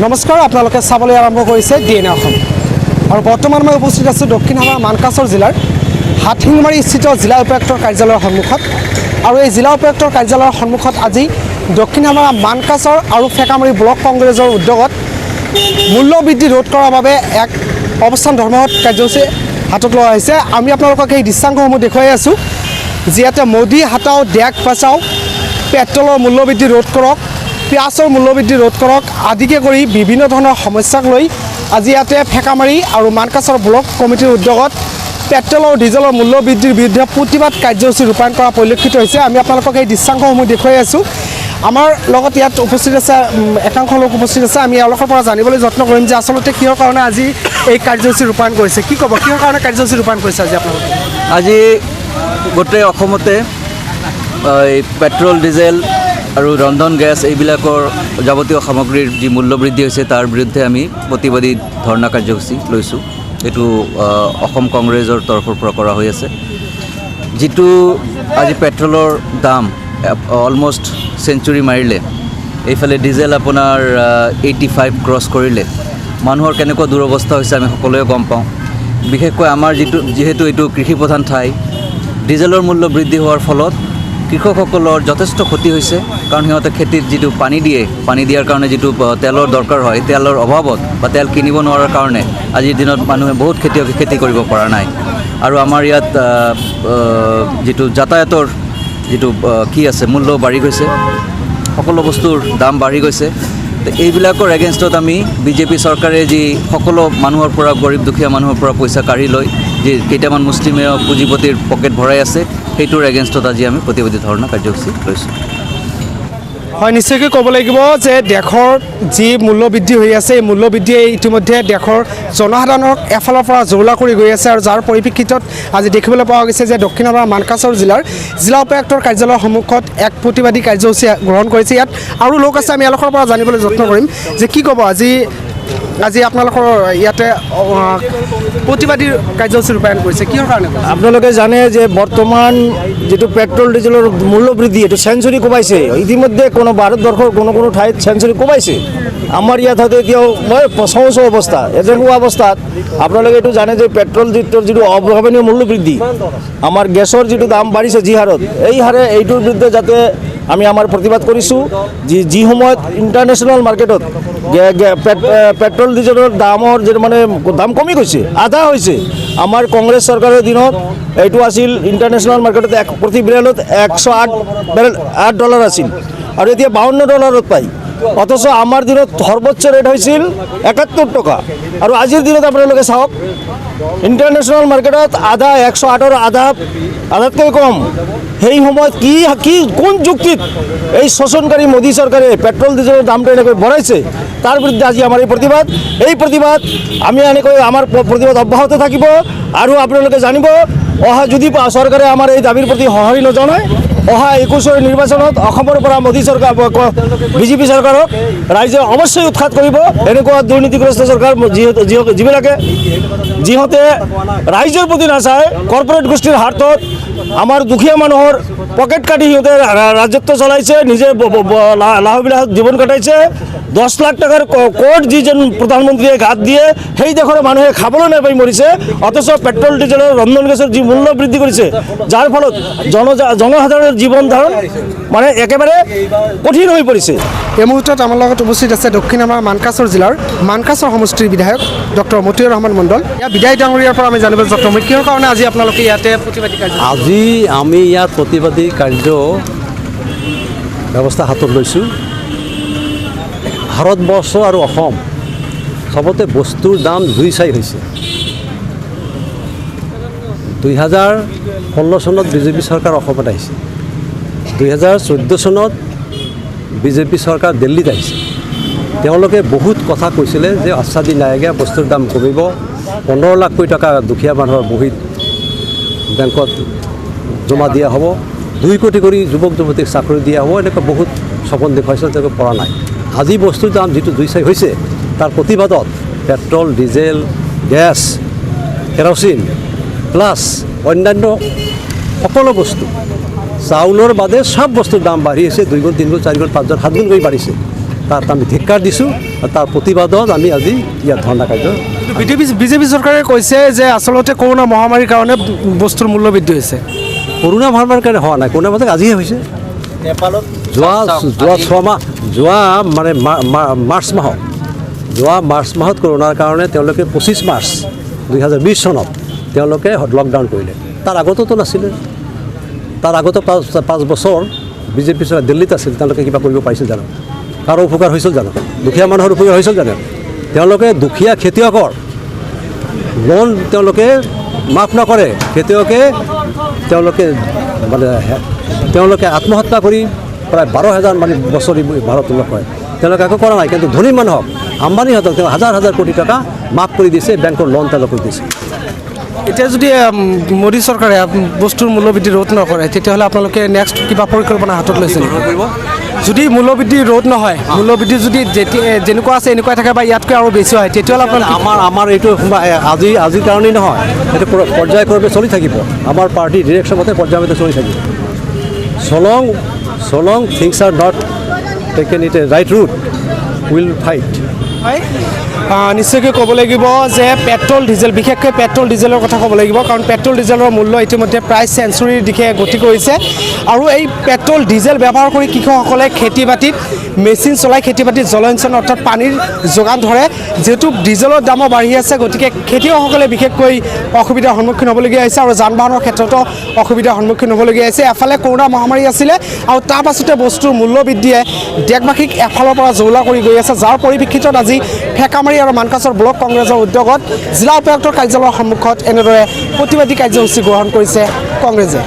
নমস্কাৰ, আপোনালোকে চাবলৈ আৰম্ভ কৰিছে DNA অসম। আৰু বৰ্তমান মই উপস্থিত আছোঁ দক্ষিণ হাৱা মানকাছৰ জিলাৰ হাতশিঙিমাৰী স্থিত জিলা উপায়ুক্তৰ কাৰ্যালয়ৰ সন্মুখত। আৰু এই জিলা উপায়ুক্তৰ কাৰ্যালয়ৰ সন্মুখত আজি দক্ষিণ হাৱা মানকাছৰ আৰু ফেকামাৰী ব্লক কংগ্ৰেছৰ উদ্যোগত মূল্য বৃদ্ধি ৰোধ কৰাৰ বাবে এক অৱস্থান ধৰ্মঘট কাৰ্যসূচী হাতত লোৱা হৈছে। আমি আপোনালোকক এই দৃশ্যাংশসমূহ দেখুৱাই আছোঁ। যিয়াতে মোদী হাটাও ডেক বচাও, পেট্ৰলৰ মূল্যবৃদ্ধি ৰোধ কৰক, পিঁয়াজৰ মূল্যবৃদ্ধি ৰোধ কৰক আদিকে কৰি বিভিন্ন ধৰণৰ সমস্যাক লৈ আজি ইয়াতে ফেকামাৰী আৰু মানকাছৰ ব্লক কমিটিৰ উদ্যোগত পেট্ৰল আৰু ডিজেলৰ মূল্য বৃদ্ধিৰ বিৰুদ্ধে প্ৰতিবাদ কাৰ্যসূচী ৰূপায়ণ কৰা পৰিলক্ষিত হৈছে। আমি আপোনালোকক এই দৃশ্যাংশসমূহ দেখুৱাই আছোঁ। আমাৰ লগত ইয়াত উপস্থিত আছে একাংশ লোক উপস্থিত আছে। আমি এওঁলোকৰ পৰা জানিবলৈ যত্ন কৰিম যে আচলতে কিহৰ কাৰণে আজি এই কাৰ্যসূচী ৰূপায়ণ কৰিছে। কি ক'ব, কিহৰ কাৰণে কাৰ্যসূচী ৰূপায়ণ কৰিছে আজি আপোনালোকে? আজি গোটেই অসমতে এই পেট্ৰল ডিজেল আৰু ৰন্ধন গেছ এইবিলাকৰ যাৱতীয় সামগ্ৰীৰ যি মূল্যবৃদ্ধি হৈছে তাৰ বিৰুদ্ধে আমি প্ৰতিবাদী ধৰ্ণা কাৰ্যসূচী লৈছোঁ। এইটো অসম কংগ্ৰেছৰ তৰফৰ পৰা কৰা হৈ আছে। যিটো আজি পেট্ৰলৰ দাম অলমষ্ট চেঞ্চুৰী মাৰিলে, এইফালে ডিজেল আপোনাৰ 85 ক্ৰছ কৰিলে, মানুহৰ কেনেকুৱা দুৰৱস্থা হৈছে আমি সকলোৱে গম পাওঁ। বিশেষকৈ আমাৰ যিহেতু এইটো কৃষিপ্ৰধান ঠাই, ডিজেলৰ মূল্য বৃদ্ধি হোৱাৰ ফলত কৃষকসকলৰ যথেষ্ট ক্ষতি হৈছে। কাৰণ সিহঁতে খেতিত যিটো পানী দিয়াৰ কাৰণে যিটো তেলৰ দৰকাৰ হয়, তেলৰ অভাৱত বা তেল কিনিব নোৱাৰাৰ কাৰণে আজিৰ দিনত মানুহে বহুত খেতিয়কে খেতি কৰিব পৰা নাই। আৰু আমাৰ ইয়াত যিটো যাতায়াতৰ যিটো মূল্য বাঢ়ি গৈছে, সকলো বস্তুৰ দাম বাঢ়ি গৈছে। এইবিলাকৰ এগেইনষ্টত আমি বিজেপি চৰকাৰে যি সকলো মানুহৰ পৰা, গৰীব দুখীয়া মানুহৰ পৰা পইচা কাঢ়ি লৈ যি কেইটামান মুছলিমে পুঁজিপতিৰ পকেট ভৰাই আছে, সেইটোৰ এগেইনষ্টত আজি আমি প্ৰতিবাদী ধৰ্ণা কাৰ্যসূচী লৈছোঁ। হয়, নিশ্চয়কৈ ক'ব লাগিব যে দেশৰ যি মূল্যবৃদ্ধি হৈ আছে, এই মূল্যবৃদ্ধিয়ে ইতিমধ্যে দেশৰ জনসাধাৰণক এফালৰ পৰা জুৰুলা কৰি গৈ আছে। আৰু যাৰ পৰিপ্ৰেক্ষিতত আজি দেখিবলৈ পোৱা গৈছে যে দক্ষিণ হাৱা মানকাছৰ জিলাৰ জিলা উপায়ুক্তৰ কাৰ্যালয়ৰ সন্মুখত এক প্ৰতিবাদী কাৰ্যসূচী গ্ৰহণ কৰিছে। ইয়াত আৰু লোক আছে, আমি এওঁলোকৰ পৰা জানিবলৈ যত্ন কৰিম যে কি ক'ব আজি আপোনালোকৰ ইয়াতে প্ৰতিবাদী কাৰ্যসূচী ৰূপায়ণ কৰিছে, কিহৰ কাৰণে? আপোনালোকে জানে যে বৰ্তমান যিটো পেট্ৰল ডিজেলৰ মূল্য বৃদ্ধি, এইটো চেঞ্চুৰী কোবাইছে। ইতিমধ্যে কোনো ভাৰতবৰ্ষৰ কোনো ঠাইত চেঞ্চুৰী কোবাইছে। আমাৰ ইয়াত হয়তো এতিয়াও মই পচৌচ অৱস্থা, এনেকুৱা অৱস্থাত আপোনালোকে এইটো জানে যে পেট্ৰল যিটো অভাৱনীয় মূল্য বৃদ্ধি, আমাৰ গেছৰ যিটো দাম বাঢ়িছে যি হাৰত, এই হাৰে এইটোৰ বিৰুদ্ধে যাতে আমি আমাৰ প্ৰতিবাদ কৰিছোঁ। যি সময়ত ইণ্টাৰনেশ্যনেল মাৰ্কেটত পেট্ৰল ডিজেলৰ দামৰ যিটো দাম কমি গৈছে, আধা হৈছে। আমাৰ কংগ্ৰেছ চৰকাৰৰ দিনত এইটো আছিল ইণ্টাৰনেশ্যনেল মাৰ্কেটত প্ৰতি বেৰেলত $108 আছিল, আৰু এতিয়া $52 পায়। অথচ আমাৰ দিনত সৰ্বোচ্চ ৰেট হৈছিল 71 টকা। আৰু আজিৰ দিনত আপোনালোকে চাওক, ইণ্টাৰনেশ্যনেল মাৰ্কেটত আধা, 108ৰ আধাতকৈ কম। সেই সময়ত কোন যুক্তিত এই শোষণকাৰী মোদী চৰকাৰে পেট্ৰল ডিজেলৰ দামটো এনেকৈ বঢ়াইছে, তাৰ বিৰুদ্ধে আজি আমাৰ এই প্ৰতিবাদ আমি এনেকৈ আমাৰ প্ৰতিবাদ অব্যাহত থাকিব। আৰু আপোনালোকে জানিব, যদি চৰকাৰে আমাৰ এই দাবীৰ প্ৰতি সঁহাৰি নজনায়, 21ৰ নিৰ্বাচনত অসমৰ পৰা মোদী চৰকাৰ, বিজেপি চৰকাৰক ৰাইজে অৱশ্যেই উৎখাত কৰিব। এনেকুৱা দুৰ্নীতিগ্ৰস্ত চৰকাৰ যিহঁতে ৰাইজৰ প্ৰতি নাচায়, কৰ্পৰেট গোষ্ঠীৰ হাতত আমাৰ দুখীয়া মানুহৰ পকেট কাটি সিহঁতে ৰাজত্ব চলাইছে, নিজে লাহবিলাহত জীৱন কটাইছে। 10 লাখ টকাৰ কোট যিজন প্ৰধানমন্ত্ৰীয়ে গাত দিয়ে, সেই দেশৰ মানুহে খাবলৈ নাপাই মৰিছে। অথচ পেট্ৰল ডিজেলৰ ৰন্ধন গেছৰ যি মূল্য বৃদ্ধি কৰিছে, যাৰ ফলত জনসাধাৰণৰ জীৱন ধাৰণ একেবাৰে কঠিন হৈ পৰিছে। এই মুহূৰ্তত আমাৰ লগত উপস্থিত আছে দক্ষিণ হাৱা মানকাছৰ জিলাৰ মানকাছৰ সমষ্টিৰ বিধায়ক ডক্টৰ মতিউৰ ৰহমান মণ্ডল। ইয়াৰ বিধায়ক ডাঙৰীয়াৰ পৰা আমি জানিবলৈ যত্ন কৰিম, কিহৰ কাৰণে আজি আপোনালোকে ইয়াতে প্ৰতিবাদী কাৰ্য? আজি আমি ইয়াত প্ৰতিবাদী কাৰ্য ব্যৱস্থা হাতত লৈছোঁ। ভাৰতবৰ্ষ আৰু অসম চবতে বস্তুৰ দাম দুই চাই হৈছে। 2016 চনত বিজেপি চৰকাৰ অসমত আহিছে, 2014 চনত বিজেপি চৰকাৰ দিল্লীত আহিছে। তেওঁলোকে বহুত কথা কৈছিলে যে আশ্বাদি নায়েগে বস্তুৰ দাম কমিব, 15 লাখ কোটি টকা দুখীয়া মানুহৰ বহীত বেংকত জমা দিয়া হ'ব, 2 কোটি কৰি যুৱক যুৱতীক চাকৰি দিয়া হ'ব, এনেকুৱা বহুত সপোন দেখুৱাইছিল, তেওঁলোকে পৰা নাই। আজি বস্তুৰ দাম যিটো দুই চাই হৈছে, তাৰ প্ৰতিবাদত petrol, diesel, gas, kerosene plus অন্যান্য সকলো বস্তু, চাউলৰ বাদে সব বস্তুৰ দাম বাঢ়ি আছে। 2 গুণ, 3 গুণ, 4 গুণ, 5 গুণ, 7 গুণ কৰি বাঢ়িছে। তাত আমি ধিক্কাৰ দিছোঁ আৰু তাৰ প্ৰতিবাদত আমি আজি ইয়াত ধৰ্ণা কাৰ্য। বিজেপি চৰকাৰে কৈছে যে আচলতে কৰোণা মহামাৰীৰ কাৰণে বস্তুৰ মূল্য বৃদ্ধি হৈছে। কৰোণা মহামাৰীৰ কাৰণে হোৱা নাই, কৰোণা মানে আজিহে হৈছে। যোৱা মানে মাৰ্চ মাহত কৰোণাৰ কাৰণে তেওঁলোকে 25 মাৰ্চ 2020 চনত তেওঁলোকে লকডাউন কৰিলে। তাৰ আগতেতো নাছিলে, তাৰ আগতে 5 বছৰ বিজেপি চৰকাৰ দিল্লীত আছিল, তেওঁলোকে কিবা কৰিব পাৰিছিল জানো? কাৰো উপকাৰ হৈছিল জানো? দুখীয়া মানুহৰ উপকাৰ হৈছিল জানো? তেওঁলোকে দুখীয়া খেতিয়কৰ লোন তেওঁলোকে মাফ নকৰে, তেওঁলোকে আত্মহত্যা কৰি প্ৰায় 12,000 মানে বছৰি ভাৰত লোক হয়, তেওঁলোকে একো কৰা নাই। কিন্তু ধনী মানুহক আম্বানীহঁতক তেওঁ হাজাৰ কোটি টকা মাফ কৰি দিছে, বেংকৰ লোন তেওঁলোকক দিছে। এতিয়া যদি মোদী চৰকাৰে বস্তুৰ মূল্যবৃদ্ধি ৰোধ নকৰে তেতিয়াহ'লে আপোনালোকে নেক্সট কিবা পৰিকল্পনা হাতত লৈছে? যদি মূল্যবৃদ্ধি ৰোধ নহয়, মূল্যবৃদ্ধি যদি যেনেকুৱা আছে এনেকুৱাই থাকে বা ইয়াতকৈ আৰু বেছি হয় তেতিয়াহ'লে আপোনালোকে আমাৰ এইটো আজিৰ কাৰণেই নহয়, এইটো পৰ্যায়ক্ৰমে চলি থাকিব। আমাৰ পাৰ্টিৰ ডিৰেকশ্যনতে পৰ্যায়মতে চলি থাকিব। So long things are not taken it a right route, we'll fight. নিশ্চয়কৈ ক'ব লাগিব যে পেট্ৰল ডিজেল, বিশেষকৈ পেট্ৰল ডিজেলৰ কথা ক'ব লাগিব, কাৰণ পেট্ৰল ডিজেলৰ মূল্য ইতিমধ্যে প্ৰায় চেঞ্চুৰীৰ দিশে গতি কৰিছে। আৰু এই পেট্ৰল ডিজেল ব্যৱহাৰ কৰি কৃষকসকলে খেতি বাতিত মেচিন চলাই খেতি বাতিত জলসিঞ্চন অৰ্থাৎ পানীৰ যোগান ধৰে। যিহেতু ডিজেলৰ দামো বাঢ়ি আছে, গতিকে খেতিয়কসকলে বিশেষকৈ অসুবিধাৰ সন্মুখীন হ'বলগীয়া হৈছে আৰু যান বাহনৰ ক্ষেত্ৰতো অসুবিধাৰ সন্মুখীন হ'বলগীয়া হৈছে। এফালে কৰোণা মহামাৰী আছিলে আৰু তাৰ পাছতে বস্তুৰ মূল্য বৃদ্ধিয়ে দেশবাসীক এফালৰ পৰা জৌলা কৰি গৈ আছে, যাৰ পৰিপ্ৰেক্ষিতত আজি ফেকামাৰী আৰু মানকাছৰ ব্লক কংগ্ৰেছৰ উদ্যোগত জিলা উপায়ুক্তৰ কাৰ্যালয়ৰ সন্মুখত এনেদৰে প্ৰতিবাদী কাৰ্যসূচী গ্ৰহণ কৰিছে কংগ্ৰেছে।